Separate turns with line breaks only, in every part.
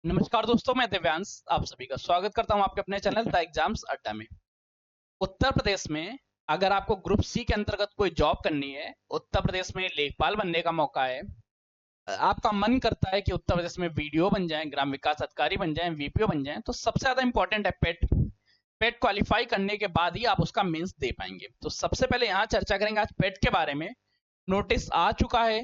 नमस्कार दोस्तों, मैं दिव्यांश आप सभी का स्वागत करता हूं आपके अपने चैनल द एग्जाम्स अड्डा में। उत्तर प्रदेश में अगर आपको ग्रुप सी के अंतर्गत कोई जॉब करनी है, उत्तर प्रदेश में लेखपाल बनने का मौका है। आपका मन करता है कि उत्तर प्रदेश में वीडियो बन जाएं, ग्राम विकास अधिकारी बन जाएं, वीपीओ बन जाएं, तो सबसे ज्यादा इंपॉर्टेंट है पेट। पेट क्वालिफाई करने के बाद ही आप उसका मेंस दे पाएंगे। तो सबसे पहले यहाँ चर्चा करेंगे आज पेट के बारे में। नोटिस आ चुका है,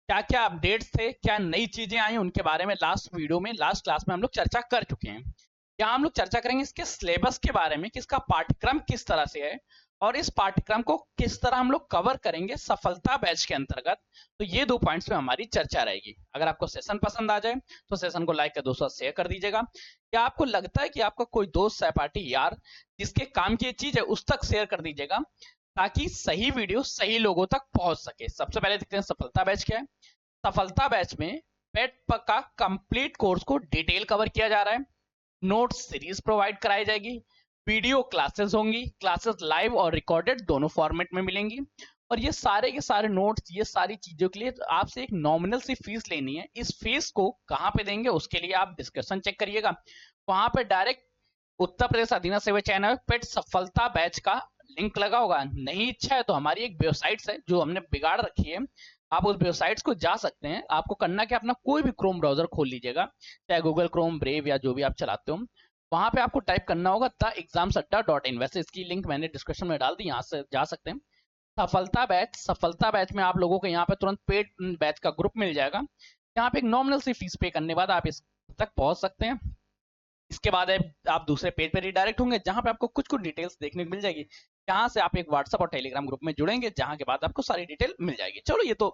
क्या क्या अपडेट्स थे, क्या नई चीजें आई उनके बारे में लास्ट वीडियो में लास्ट क्लास में हम लोग चर्चा कर चुके हैं। यहाँ हम लोग चर्चा करेंगे इसके सिलेबस के बारे में कि इसका पाठ्यक्रम किस तरह से है और इस पाठ्यक्रम को किस तरह हम लोग कवर करेंगे सफलता बैच के अंतर्गत। तो ये 2 पॉइंट्स में हमारी चर्चा रहेगी। अगर आपको सेशन पसंद आ जाए तो सेशन को लाइक कर दोस्तों शेयर कर दीजिएगा। क्या आपको लगता है कि आपका कोई दोस्त सहपाठी यार जिसके काम की चीज है उस तक शेयर कर दीजिएगा, ताकि सही वीडियो सही लोगों तक पहुंच सके। सबसे पहले देखते हैं सफलता बैच क्या है। सफलता बैच में पेट का कंप्लीट कोर्स को डिटेल कवर किया जा रहा है। नोट्स सीरीज प्रोवाइड कराई जाएगी, वीडियो क्लासेस होंगी, क्लासेस लाइव और रिकॉर्डेड दोनों फॉर्मेट में मिलेंगी। और ये सारे के सारे नोट्स, ये सारी चीजों के लिए आपसे एक नॉमिनल सी फीस लेनी है। इस फीस को कहाँ पे देंगे उसके लिए आप डिस्क्रिप्शन चेक करिएगा, वहां पे डायरेक्ट उत्तर प्रदेश अधीना सेवा चयन पेट सफलता बैच का लिंक लगा होगा। नहीं इच्छा है तो हमारी एक वेबसाइट है जो हमने बिगाड़ रखी है, आप उस वेबसाइट्स को जा सकते हैं। आपको करना क्या, अपना कोई भी क्रोम ब्राउजर खोल लीजिएगा, चाहे गूगल क्रोम, ब्रेव या जो भी आप चलाते हो। वहां पे आपको टाइप करना होगा द एग्जाम्स अड्डा डॉट इन। वैसे इसकी लिंक मैंने डिस्क्रिप्शन में डाल दी, यहाँ से जा सकते हैं। सफलता बैच में आप लोगों को यहाँ पे तुरंत पेड बैच का ग्रुप मिल जाएगा। यहाँ पे एक नॉमिनल सी फीस पे करने के बाद आप इस तक पहुंच सकते हैं। इसके बाद आप दूसरे पेज पे रिडायरेक्ट होंगे, जहां पे आपको कुछ कुछ डिटेल्स देखने को मिल जाएगी। यहाँ से आप एक व्हाट्सएप और टेलीग्राम ग्रुप में जुड़ेंगे, जहां के बाद आपको सारी डिटेल मिल जाएगी। चलो ये तो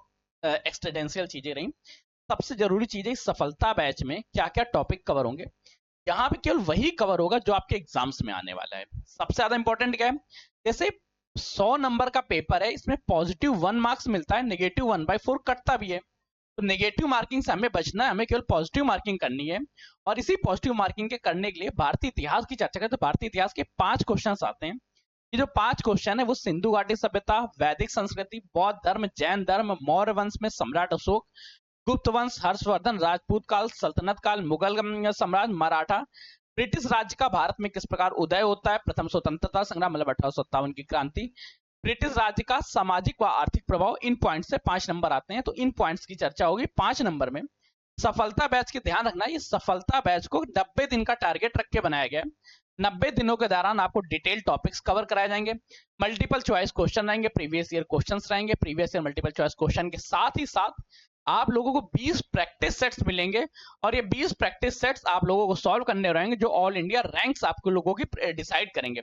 एक्सटेंडेंशियल चीजें रही। सबसे जरूरी चीज है सफलता बैच में क्या क्या टॉपिक कवर होंगे। यहाँ पे केवल वही कवर होगा जो आपके एग्जाम्स में आने वाला है। सबसे ज्यादा इंपॉर्टेंट क्या है, जैसे 100 नंबर का पेपर है, इसमें +1 मार्क्स मिलता है, -1/4 कटता भी है। तो नेगेटिव मार्किंग से हमें बचना है, हमें केवल पॉजिटिव मार्किंग करनी है। और इसी पॉजिटिव मार्किंग के करने के लिए भारतीय इतिहास की चर्चा करें तो भारतीय इतिहास के 5 क्वेश्चन आते हैं। ये जो 5 क्वेश्चन है वो सिंधु घाटी सभ्यता, वैदिक संस्कृति, बौद्ध धर्म, जैन धर्म, मौर्य वंश में सम्राट अशोक, गुप्त वंश, हर्षवर्धन, राजपूत काल, सल्तनत काल, मुगल साम्राज्य, मराठा, ब्रिटिश राज्य का भारत में किस प्रकार उदय होता है, प्रथम स्वतंत्रता संग्राम मतलब 1857 की क्रांति, ब्रिटिश राज्य का सामाजिक व आर्थिक प्रभाव। इन पॉइंट से 5 नंबर आते हैं, तो इन पॉइंट्स की चर्चा होगी 5 नंबर में। सफलता बैच के ध्यान रखना, ये सफलता बैच को 90 दिन का टारगेट रख के बनाया गया है। 90 दिनों के दौरान आपको डिटेल टॉपिक्स कवर कराए जाएंगे। मल्टीपल चॉइस क्वेश्चन रहेंगे, प्रीवियस ईयर क्वेश्चंस रहेंगे, previous year multiple choice question के साथ ही साथ आप लोगों को 20 प्रैक्टिस सेट्स मिलेंगे। और ये 20 प्रैक्टिस सेट्स आप लोगों को सॉल्व करने रहेंगे, जो ऑल इंडिया रैंक्स आपको लोगों की डिसाइड करेंगे।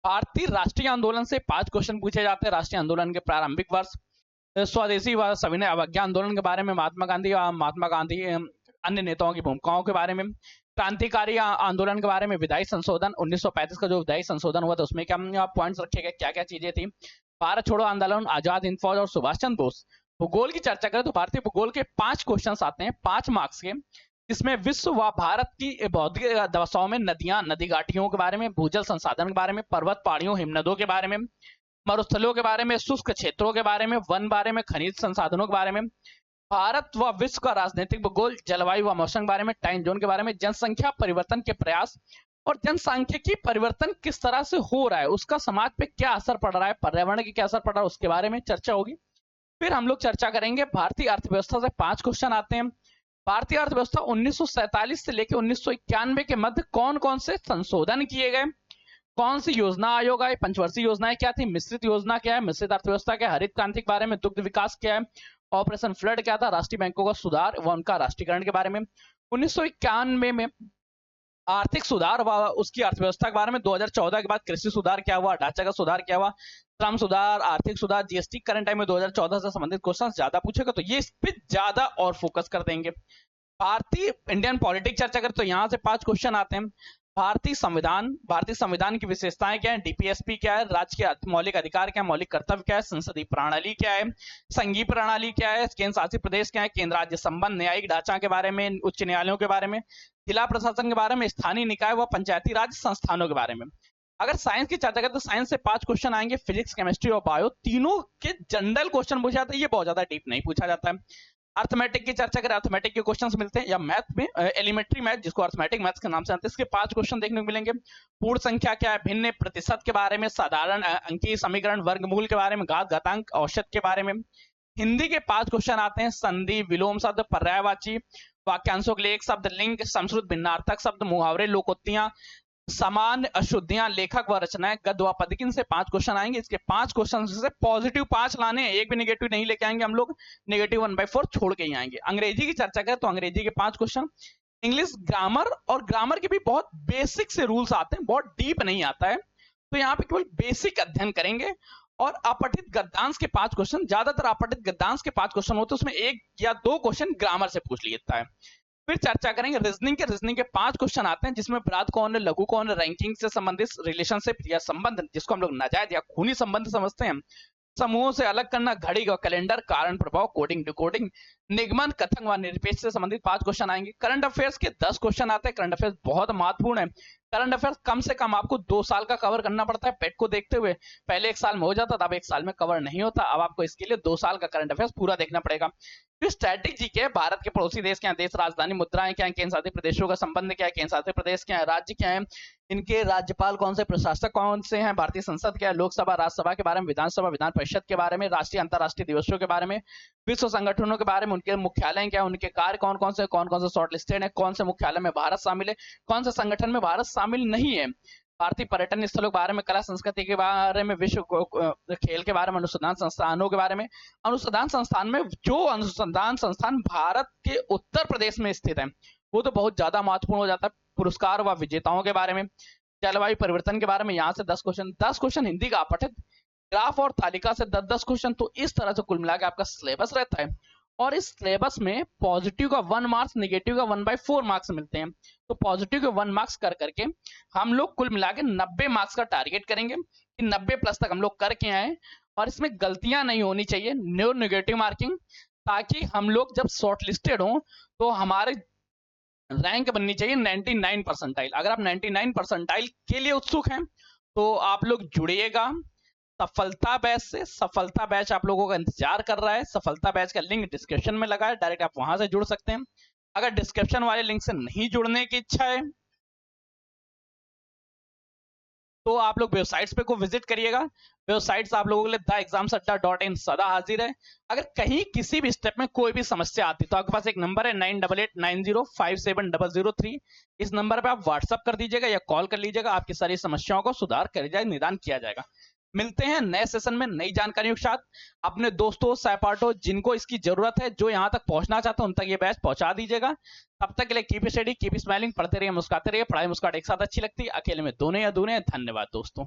भारतीय राष्ट्रीय आंदोलन से 5 क्वेश्चन पूछे जाते हैं। राष्ट्रीय आंदोलन के प्रारंभिक वर्ष, स्वदेशी व सविनय अवज्ञा आंदोलन के बारे में, महात्मा गांधी अन्य नेताओं की भूमिकाओं के बारे में, क्रांतिकारी आंदोलन के बारे में, विधायी संशोधन 1935 का जो विधायी संशोधन हुआ था उसमें क्या पॉइंट्स रखे गए, क्या क्या चीजें थी, भारत छोड़ो आंदोलन, आजाद हिंद फौज और सुभाष चंद्र बोस। भूगोल की चर्चा करें तो भारतीय भूगोल के 5 क्वेश्चन आते हैं 5 मार्क्स के, जिसमें विश्व व भारत की भौतिक दशाओं में नदियां, नदी घाटियों के बारे में, भूजल संसाधन के बारे में, पर्वत पहाड़ियों हिमनदों के बारे में, मरुस्थलों के बारे में, शुष्क क्षेत्रों के बारे में, वन बारे में, खनिज संसाधनों के बारे में, भारत व विश्व का राजनीतिक भूगोल, जलवायु व मौसम के बारे में, टाइम जोन के बारे में, जनसंख्या परिवर्तन के प्रयास और जनसांख्यिकी परिवर्तन किस तरह से हो रहा है, उसका समाज पे क्या असर पड़ रहा है, पर्यावरण की क्या असर पड़ रहा है, उसके बारे में चर्चा होगी। फिर हम लोग चर्चा करेंगे भारतीय अर्थव्यवस्था से 5 क्वेश्चन आते हैं। भारतीय अर्थव्यवस्था 1947 से लेकर 1991 के मध्य कौन कौन से संशोधन किए गए, कौन सी योजना आयोग आई, पंचवर्षीय योजनाएं क्या थी, मिश्रित योजना क्या है, मिश्रित अर्थव्यवस्था क्या है, हरित क्रांति के बारे में, दुग्ध विकास क्या है, ऑपरेशन फ्लड क्या था, राष्ट्रीय बैंकों का सुधार व उनका राष्ट्रीयकरण के बारे में, 1991 में आर्थिक सुधार व उसकी अर्थव्यवस्था के बारे में, 2014 के बाद कृषि सुधार क्या हुआ, ढांचागत सुधार क्या हुआ, श्रम सुधार, आर्थिक सुधार, जीएसटी। करंट टाइम में 2014 से संबंधित क्वेश्चन ज्यादा पूछेगा तो ये इस पे ज्यादा और फोकस कर देंगे। भारतीय इंडियन पॉलिटिक्स चर्चा करें तो यहाँ से 5 क्वेश्चन आते हैं। भारतीय संविधान की विशेषताएं क्या है, डीपीएसपी क्या है, राज्य के मौलिक अधिकार क्या है, मौलिक कर्तव्य क्या है, संसदीय प्रणाली क्या है, संघीय प्रणाली क्या है, केंद्र शासित प्रदेश क्या है, केंद्र राज्य संबंध, न्यायिक ढांचा के बारे में, उच्च न्यायालयों के बारे में, जिला प्रशासन के बारे में, स्थानीय निकाय व पंचायती राज संस्थानों के बारे में। अगर साइंस की चर्चा करें तो साइंस से 5 क्वेश्चन आएंगे, फिजिक्स, केमिस्ट्री और बायो, तीनों के जनरल क्वेश्चन पूछा जाता है, ये बहुत ज्यादा डीप नहीं पूछा जाता है। अर्थमेटिक की चर्चा करें, अर्थमेटिक के क्वेश्चंस मिलते हैं, या मैथ में एलिमेंट्री मैथ जिसको अर्थमेटिक मैथ्स के नाम से जानते हैं, इसके 5 क्वेश्चन देखने को मिलेंगे। पूर्ण संख्या क्या है, भिन्न प्रतिशत के बारे में, साधारण अंकीय समीकरण, वर्गमूल के बारे में, घात घातांक, औसत के बारे में। हिंदी के 5 क्वेश्चन आते हैं, संधि, विलोम शब्द, पर्यायवाची, वाक्यांशों के लिए एक शब्द, लिंग, समश्रुत भिन्नार्थक शब्द, मुहावरे, लोकोक्तियां, समान अशुद्धियां, लेखक व रचनाएं, गद्य व पद। से 5 क्वेश्चन आएंगे। इसके 5 क्वेश्चन से पॉजिटिव 5 लाने हैं, एक भी नेगेटिव नहीं लेके आएंगे हम लोग, नेगेटिव 1/4 छोड़ के ही आएंगे। अंग्रेजी की चर्चा करें तो अंग्रेजी के 5 क्वेश्चन, इंग्लिश ग्रामर, और ग्रामर के भी बहुत बेसिक से रूल्स आते हैं, बहुत डीप नहीं आता है, तो यहाँ पे केवल बेसिक अध्ययन करेंगे। और अपठित गद्यांश के 5 क्वेश्चन, ज्यादातर अपठित गद्यांश के 5 क्वेश्चन होते हैं, उसमें 1 या 2 क्वेश्चन ग्रामर से पूछ लिया है। फिर चर्चा करेंगे रीजनिंग के, रीजनिंग के 5 क्वेश्चन आते हैं, जिसमें बृहद कौन, लघु कौन, रैंकिंग से संबंधित, रिलेशनशिप या संबंध जिसको हम लोग नाजायज या खूनी संबंध समझते हैं, समूहों से अलग करना, घड़ी का कैलेंडर, कारण प्रभाव, कोडिंग डिकोडिंग, निगमन, कथन व निरपेक्ष से संबंधित 5 क्वेश्चन आएंगे। करंट अफेयर्स के 10 क्वेश्चन आते हैं। करंट अफेयर्स बहुत महत्वपूर्ण है। करंट अफेयर्स कम से कम आपको 2 साल का कवर करना पड़ता है, पेट को देखते हुए। पहले 1 साल में हो जाता था, अब 1 साल में कवर नहीं होता, अब आपको इसके लिए 2 साल का करंट अफेयर्स पूरा देखना पड़ेगा। फिर स्ट्रैटेजी के, भारत के पड़ोसी देश क्या है, देश राजधानी मुद्राएं क्या है, केंद्र शासित प्रदेशों का संबंध क्या है, केंद्र शासित प्रदेश क्या है, राज्य क्या है, इनके राज्यपाल कौन से, प्रशासक कौन से हैं, भारतीय संसद क्या है, लोकसभा राज्यसभा के बारे में, विधानसभा विधान परिषद के बारे में, राष्ट्रीय अंतरराष्ट्रीय दिवसों के बारे में, विश्व संगठनों के बारे में, उनके मुख्यालय क्या है, उनके कार्य कौन कौन से शॉर्ट लिस्टेड है, कौन से मुख्यालय में भारत शामिल है, कौन से संगठन में भारत शामिल नहीं है, भारतीय पर्यटन स्थलों के बारे में, कला संस्कृति के बारे में, विश्व खेल के बारे में, अनुसंधान संस्थानों के बारे में, अनुसंधान संस्थान में जो अनुसंधान संस्थान भारत के उत्तर प्रदेश में स्थित है वो तो बहुत ज्यादा महत्वपूर्ण हो जाता है, पुरस्कार व विजेताओं के बारे में, जलवायु परिवर्तन के बारे में, यहाँ से 10 क्वेश्चन हिंदी का अपठित, ग्राफ और तालिका से 10 क्वेश्चन। तो इस तरह से कुल मिला के आपका सिलेबस रहता है, और इस सिलेबस में पॉजिटिव का 1 मार्क्स, नेगेटिव का 1/4 मार्क्स मिलते हैं। तो पॉजिटिव के 1 मार्क्स कर करके हम लोग कुल मिला के 90 मार्क्स का टारगेट करेंगे कि 90 प्लस तक हम लोग करके आए, और इसमें गलतियां नहीं होनी चाहिए, नो नेगेटिव मार्किंग, ताकि हम लोग जब शॉर्ट लिस्टेड हो तो हमारे रैंक बननी चाहिए 99 परसेंटाइल। अगर आप 99 परसेंटाइल के लिए उत्सुक हैं तो आप लोग जुड़िएगा सफलता बैच से। सफलता बैच आप लोगों का इंतजार कर रहा है। सफलता बैच का लिंक डिस्क्रिप्शन में लगा है, डायरेक्ट आप वहां से जुड़ सकते हैं। अगर डिस्क्रिप्शन वाले लिंक से नहीं जुड़ने की इच्छा है तो आप लोग वेबसाइट्स पे को विजिट करिएगा। वेबसाइट्स आप लोगों के लिए theexamsadda.in सदा हाजिर है। अगर कहीं किसी भी स्टेप में कोई भी समस्या आती तो आपके पास एक नंबर है 9889057003। इस नंबर पे आप व्हाट्सअप कर दीजिएगा या कॉल कर लीजिएगा, आपकी सारी समस्याओं को सुधार कर जाए, निदान किया जाएगा। मिलते हैं नए सेशन में नई जानकारियों के साथ। अपने दोस्तों, सहपाठियों जिनको इसकी जरूरत है, जो यहाँ तक पहुंचना चाहते हैं, उन तक ये बैच पहुंचा दीजिएगा। तब तक के लिए कीप स्टडी, कीप स्माइलिंग, पढ़ते रहिए, मुस्कुराते रहिए। पढ़ाई मुस्कुराहट एक साथ अच्छी लगती है, अकेले में दोनों या दूने। धन्यवाद दोस्तों।